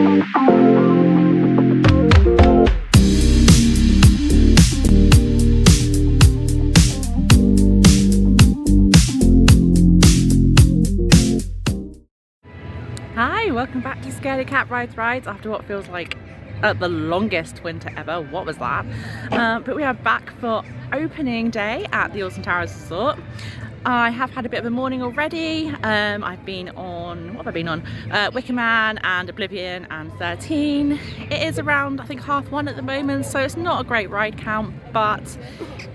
Hi, welcome back to Scaredy Cat Rides after what feels like the longest winter ever. What was that? But we are back for opening day at the Alton Towers resort. I have had a bit of a morning already. I've been on, what have I been on? Wicker Man and Oblivion and 13. It is around, I think, 1:30 at the moment, so it's not a great ride count, but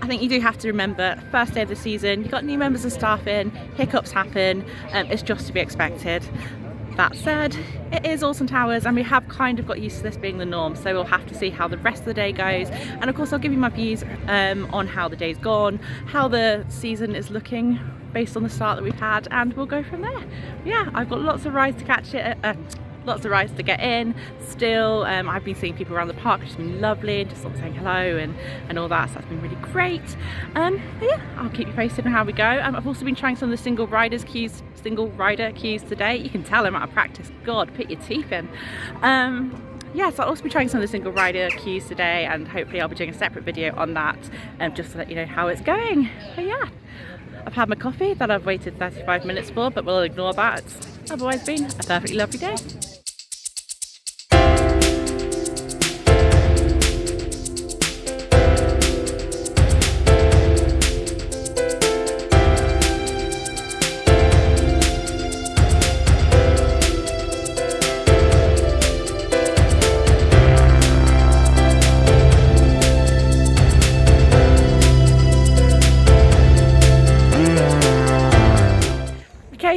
I think you do have to remember, first day of the season, you've got new members of staff in, hiccups happen, it's just to be expected. That said, it is Alton Towers and we have kind of got used to this being the norm, so we'll have to see how the rest of the day goes, and of course I'll give you my views on how the day's gone, how the season is looking based on the start that we've had, and we'll go from there. Yeah, I've got lots of rides to catch it, lots of rides to get in still. I've been seeing people around the park, which has been lovely, and just sort of saying hello and all that, so that's been really great. But yeah, I'll keep you posted on how we go. I've also been trying some of the single rider queues today. You can tell I'm out of practice. God, put your teeth in. Yeah, so I'll also be trying some of the single rider queues today, and hopefully I'll be doing a separate video on that, just to let you know how it's going. But yeah, I've had my coffee that I've waited 35 minutes for, but we'll ignore that. It's otherwise been a perfectly lovely day.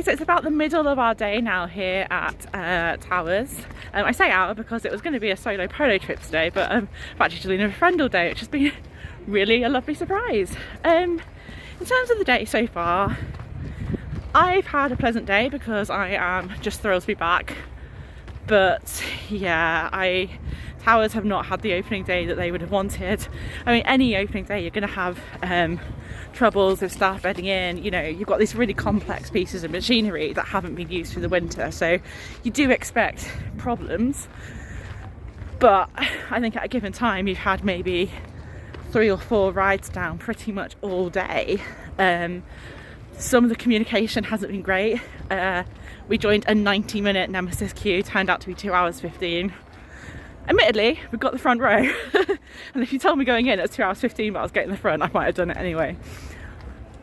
So it's about the middle of our day now here at Towers. I say hour because it was going to be a solo polo trip today, but I've actually just been with a friend all day, which has been really a lovely surprise. In terms of the day so far, I've had a pleasant day because I am just thrilled to be back. But yeah, Towers have not had the opening day that they would have wanted. I mean, any opening day you're going to have troubles with staff bedding in. You know, you've got these really complex pieces of machinery that haven't been used through the winter, so you do expect problems. But I think at a given time you've had maybe 3 or 4 rides down pretty much all day. Some of the communication hasn't been great. We joined a 90-minute Nemesis queue, turned out to be 2 hours 15. Admittedly, we've got the front row, and if you told me going in it's 2 hours 15 but I was getting the front, I might have done it anyway.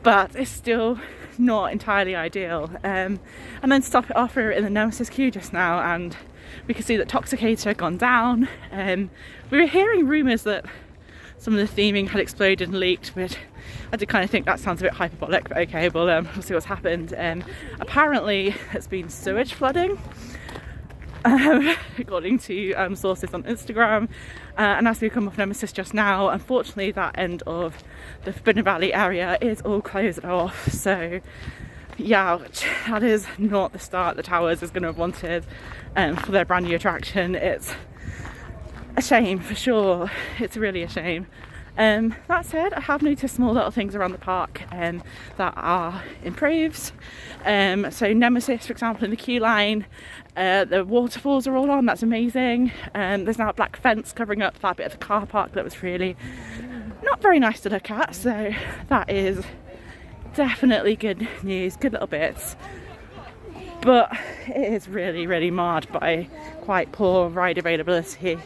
But it's still not entirely ideal. And then to top it off, we were in the Nemesis queue just now, and we could see that Toxicator had gone down. We were hearing rumours that some of the theming had exploded and leaked, but I did kind of think that sounds a bit hyperbolic, but okay, we'll see what's happened. Apparently it's been sewage flooding, according to sources on Instagram, and as we come off Nemesis just now, unfortunately that end of the Forbidden Valley area is all closed off. So yeah, that is not the start the Towers is going to have wanted for their brand new attraction. It's a shame for sure, it's really a shame. That said, I have noticed small little things around the park that are improved. So Nemesis, for example, in the queue line, the waterfalls are all on, that's amazing. There's now a black fence covering up that bit of the car park that was really not very nice to look at, so that is definitely good news, good little bits. But it is really, really marred by quite poor ride availability.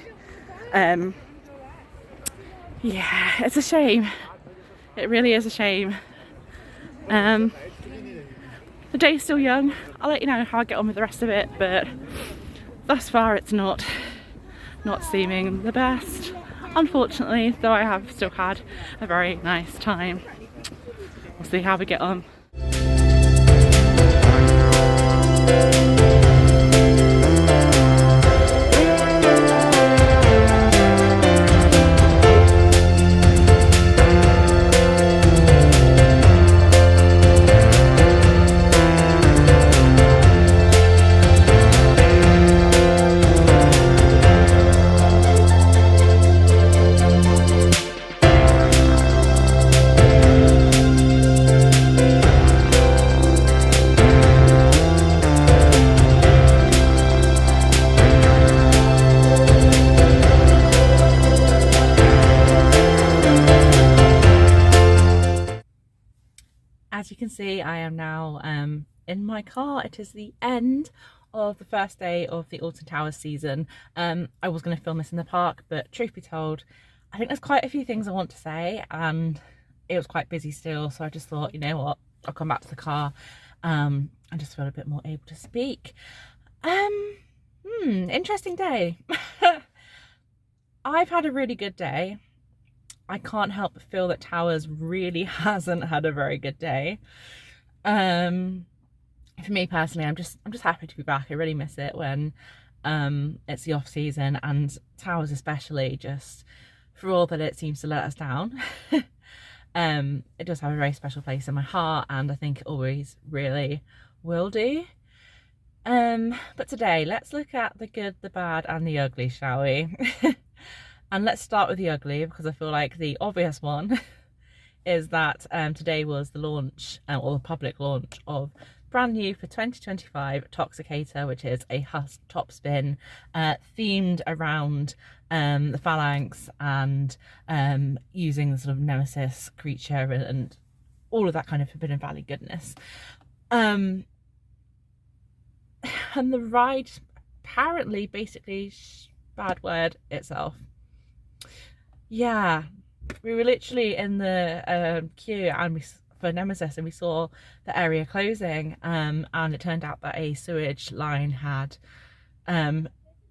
Yeah, it's a shame. It really is a shame. The day's still young. I'll let you know how I get on with the rest of it, but thus far it's not seeming the best, unfortunately, though I have still had a very nice time. We'll see how we get on. see, I am now in my car. It is the end of the first day of the Alton Towers season. I was going to film this in the park, but truth be told, I think there's quite a few things I want to say, and it was quite busy still, so I just thought, you know what, I'll come back to the car and just feel a bit more able to speak. Interesting day. I've had a really good day. I can't help but feel that Towers really hasn't had a very good day. For me personally, I'm just happy to be back. I really miss it when it's the off season, and Towers especially, just for all that it seems to let us down. It does have a very special place in my heart, and I think it always really will do. But today, let's look at the good, the bad, and the ugly, shall we? And let's start with the ugly, because I feel like the obvious one is that today was the launch, or the public launch, of brand new for 2025 Toxicator, which is a husk topspin themed around the phalanx and using the sort of nemesis creature and all of that kind of Forbidden Valley goodness. And the ride apparently basically bad word itself. Yeah, we were literally in the queue and for Nemesis, and we saw the area closing, and it turned out that a sewage line had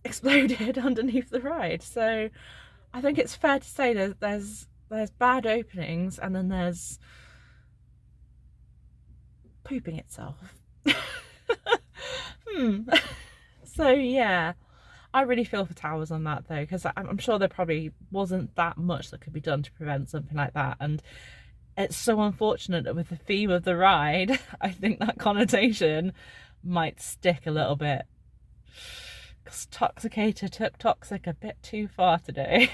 exploded underneath the ride. So I think it's fair to say that there's bad openings, and then there's pooping itself. So yeah, I really feel for Towers on that though, because I'm sure there probably wasn't that much that could be done to prevent something like that, and it's so unfortunate that with the theme of the ride, I think that connotation might stick a little bit, because Toxicator took toxic a bit too far today.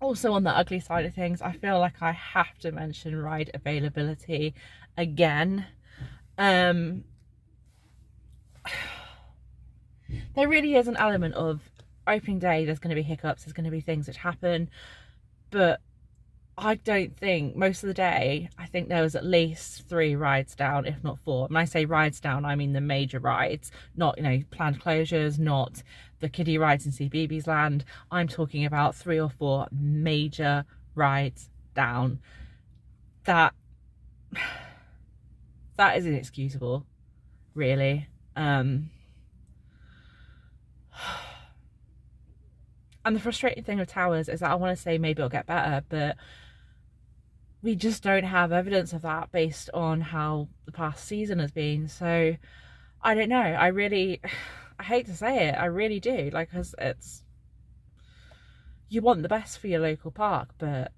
Also on the ugly side of things, I feel like I have to mention ride availability again. There really is an element of opening day, there's going to be hiccups, there's going to be things that happen, but I don't think most of the day, I think there was at least 3 rides down, if not 4. When I say rides down, I mean the major rides, not, you know, planned closures, not the kiddie rides in CBeebies Land. I'm talking about 3 or 4 major rides down. That is inexcusable, really. And the frustrating thing with Towers is that I want to say maybe it'll get better, but we just don't have evidence of that based on how the past season has been. So I don't know. I hate to say it, I really do. Like, 'cause you want the best for your local park, but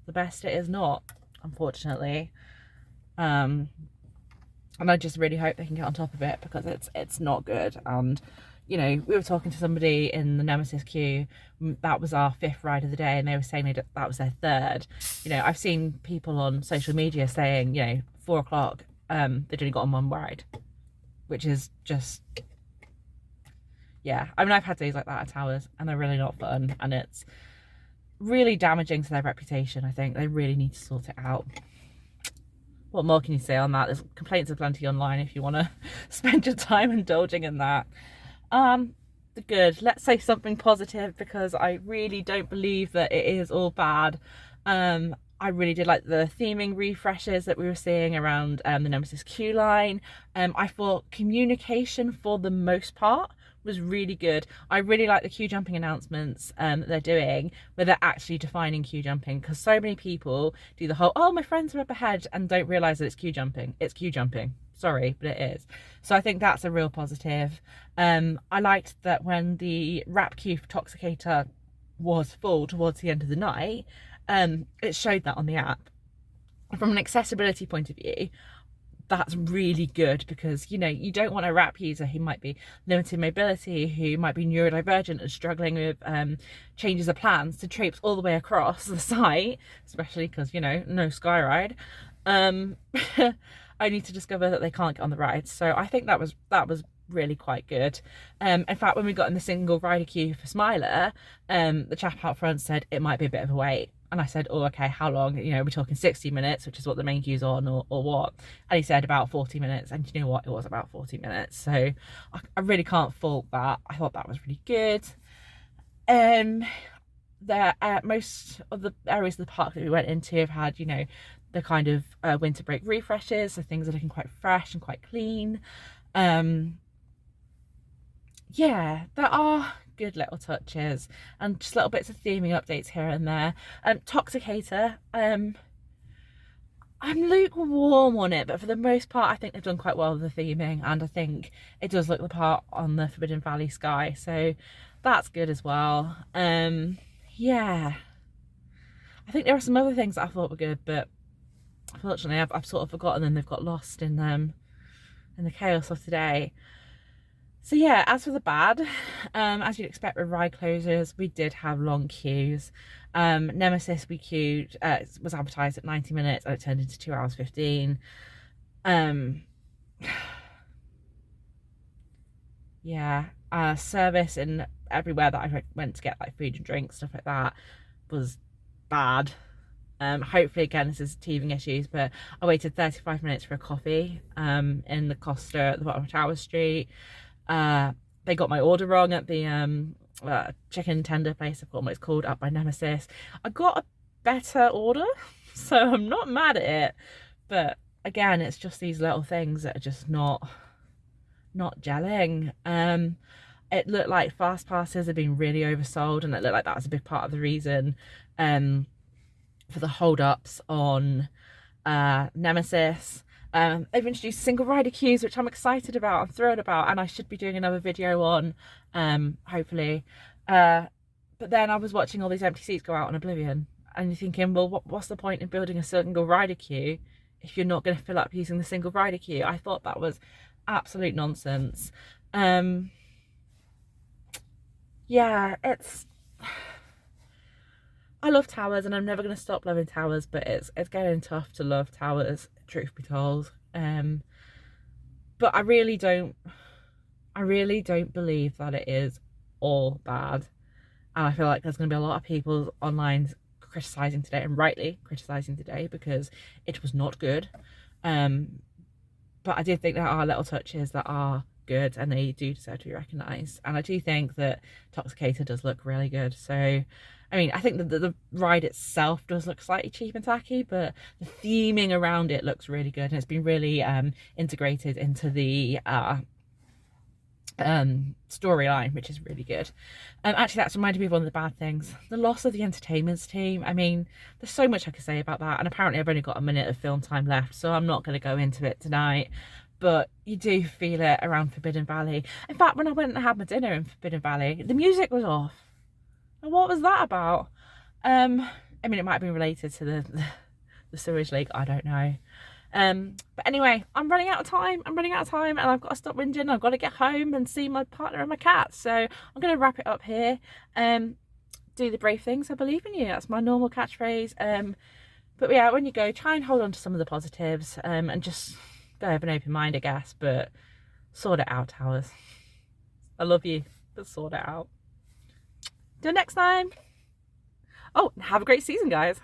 the best it is not, unfortunately. And I just really hope they can get on top of it, because it's not good. And you know, we were talking to somebody in the Nemesis queue, that was our 5th ride of the day, and they were saying that was their 3rd. You know, I've seen people on social media saying, you know, 4 o'clock, they'd only got on 1 ride, which is just, yeah. I mean, I've had days like that at Towers, and they're really not fun, and it's really damaging to their reputation. I think they really need to sort it out. What more can you say on that? There's complaints aplenty online if you want to spend your time indulging in that. The good, let's say something positive, because I really don't believe that it is all bad. I really did like the theming refreshes that we were seeing around the Nemesis queue line. I thought communication for the most part was really good. I really like the queue jumping announcements that they're doing, where they're actually defining queue jumping, because so many people do the whole, oh, my friends are up ahead, and don't realise that it's queue jumping. It's queue jumping. Sorry, but it is. So I think that's a real positive. I liked that when the wrap queue for Toxicator was full towards the end of the night, it showed that on the app. From an accessibility point of view, that's really good, because, you know, you don't want a wrap user who might be limited mobility, who might be neurodivergent and struggling with changes of plans, to traipse all the way across the site, especially because, you know, no Skyride, only to discover that they can't get on the ride. So I think that was really quite good. In fact, when we got in the single rider queue for Smiler, the chap out front said it might be a bit of a wait. And I said, oh, okay, how long? You know, we're talking 60 minutes, which is what the main queue's on, or what? And he said about 40 minutes. And you know what? It was about 40 minutes. So I really can't fault that. I thought that was really good. Most of the areas of the park that we went into have had, you know, the kind of winter break refreshes, so things are looking quite fresh and quite clean. Yeah, there are good little touches and just little bits of theming updates here and there. Toxicator, I'm lukewarm on it, but for the most part I think they've done quite well with the theming, and I think it does look the part on the Forbidden Valley sky, so that's good as well. Yeah, I think there are some other things that I thought were good, but unfortunately I've sort of forgotten them. They've got lost in the chaos of today. So yeah, as for the bad, as you'd expect with ride closures, we did have long queues. Nemesis we queued, was advertised at 90 minutes and it turned into 2 hours 15. Yeah, service in everywhere that I went to get like food and drink, stuff like that, was bad. Hopefully again this is teething issues, but I waited 35 minutes for a coffee in the Costa at the bottom of Tower Street. They got my order wrong at the chicken tender place, I've forgotten what it's called, up by Nemesis. I got a better order, so I'm not mad at it, but again it's just these little things that are just not gelling. It looked like fast passes had been really oversold, and it looked like that was a big part of the reason for the hold-ups on Nemesis. They've introduced single rider queues, which I'm excited about, I'm thrilled about, and I should be doing another video on, hopefully. But then I was watching all these empty seats go out on Oblivion, and you're thinking, well, what's the point in building a single rider queue if you're not going to fill up using the single rider queue? I thought that was absolute nonsense. Yeah, I love Towers and I'm never going to stop loving Towers, but it's getting tough to love Towers, truth be told. But I really don't believe that it is all bad, and I feel like there's going to be a lot of people online criticising today, and rightly criticising today, because it was not good. But I do think there are little touches that are good and they do deserve to be recognised, and I do think that Toxicator does look really good. So I mean, I think that the ride itself does look slightly cheap and tacky, but the theming around it looks really good, and it's been really integrated into the storyline, which is really good. Actually, that's reminded me of one of the bad things, the loss of the entertainments team. I mean, there's so much I could say about that, and apparently I've only got a minute of film time left, so I'm not going to go into it tonight, but you do feel it around Forbidden Valley. In fact, when I went and had my dinner in Forbidden Valley, the music was off, and what was that about? I mean, it might have been related to the sewage leak, I don't know. But anyway, I'm running out of time, and I've got to stop whinging. I've got to get home and see my partner and my cat, so I'm going to wrap it up here. Do the brave things, I believe in you, that's my normal catchphrase. But yeah, when you go, try and hold on to some of the positives, and just go have an open mind, I guess, but sort it out, Towers. I love you, but sort it out. Till next time. Oh, have a great season, guys.